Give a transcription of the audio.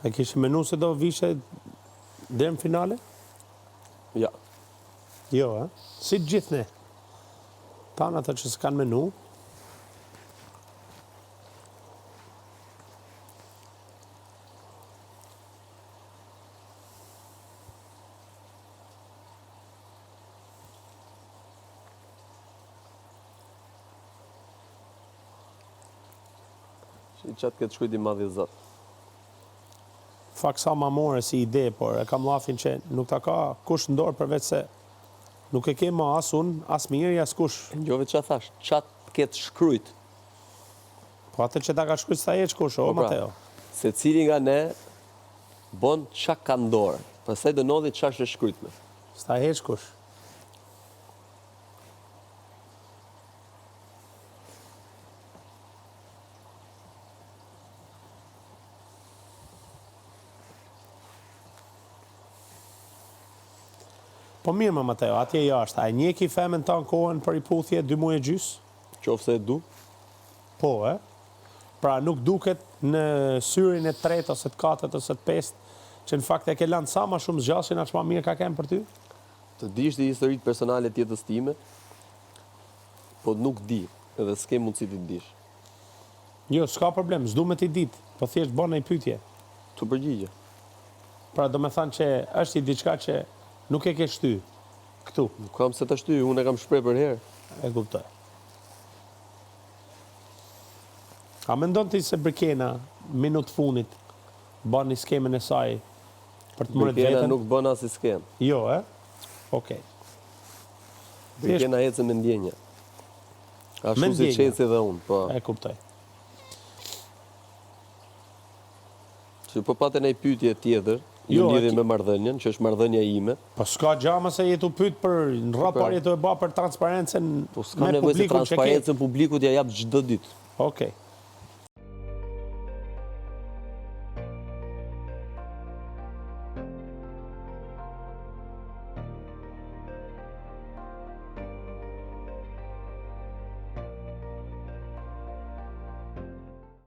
E kishë menu se do vishe deri në finale? Ja. Jo, si të gjithë ne. Tanë ata që s'kanë menu. I qatë këtë shkujti madhi zot. Fak sa ma more si ide, por e kam lafin që nuk ta ka kush ndorë përveç se nuk e ke ma as unë, as mirë, as kush. Gjove që thash, qatë këtë shkrujt. Po atë që ta ka shkujt sa e kush, o Mateo. Se cili nga ne bon qa ka ndorë, pastaj do nodhi qa është shkrujtme. Sta e kush. Po mirë më Mateo, atje jashtë, a e njeki femën ta në kohën për i puthje 2 muaj e gjys? Qoftë se e du? Po, Pra nuk duket në syrin e 3 ose të 4 ose të 5, që në fakt e ke lanë sa ma shumë zgjasin, aq ma mirë ka kemë për ty? Të dish të historitë personale të jetës time, po nuk di, edhe s'ke mundësi të dish. Jo, s'ka problem, s'du me t'i ditë, po thjesht bën një pyetje. Të përgjigje. Pra do me thanë që është i diçka që nuk e ke shty këtu. Nuk kam se të shty, unë e kam shprej për herë. E kuptoj. A mendon ti se Brikena, minut funit, bën një skemën e saj për të mërët Brikena vetën? nuk bën as i skem. Jo, Okej. Brikena ecë me ndjenja. Ashtu si ndjenja. qeci dhe unë, po. E kuptoj. Që po patë një pyetje tjetër, ju lidhje me marrëdhënien, që është marrëdhënia ime. Po s'ka gjama se jetu pyet për në rrapar jetu e ba për transparencën Po s'ka me nevojë se publikun që ke. transparencën publikut ja jap çdo ditë. Okej.